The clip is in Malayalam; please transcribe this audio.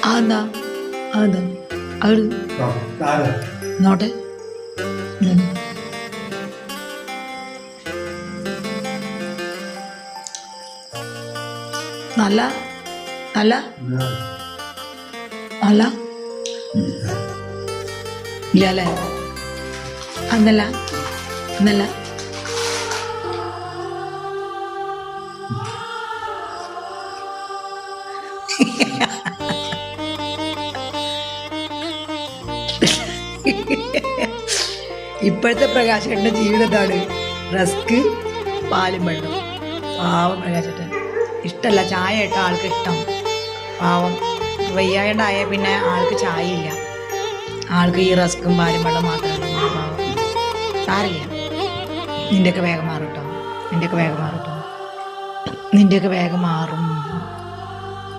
അതെന്താ അതെന്താ അത് നോട്ടെ നല്ല നല്ല നല്ല ഇല്ല അല്ലേ അന്നല്ല അന്നല്ല ഇപ്പോഴത്തെ പ്രകാശേട്ടൻ്റെ ജീവിതത്താണ് റസ്ക് പാലും വെള്ളം. പാവം പ്രകാശേട്ടൻ ഇഷ്ടമല്ല ചായ ഇട്ട ആൾക്ക് ഇഷ്ടം. പാവം വയ്യാണ്ടായ പിന്നെ ആൾക്ക് ചായ ഇല്ല, ആൾക്ക് ഈ റസ്കും പാലും വെള്ളം മാത്രമേ ഉള്ളൂ. പാവം സാരില്ല. നിൻ്റെയൊക്കെ വേഗം മാറും കേട്ടോ, നിൻ്റെയൊക്കെ വേഗം മാറും കേട്ടോ, നിൻ്റെയൊക്കെ വേഗം മാറും.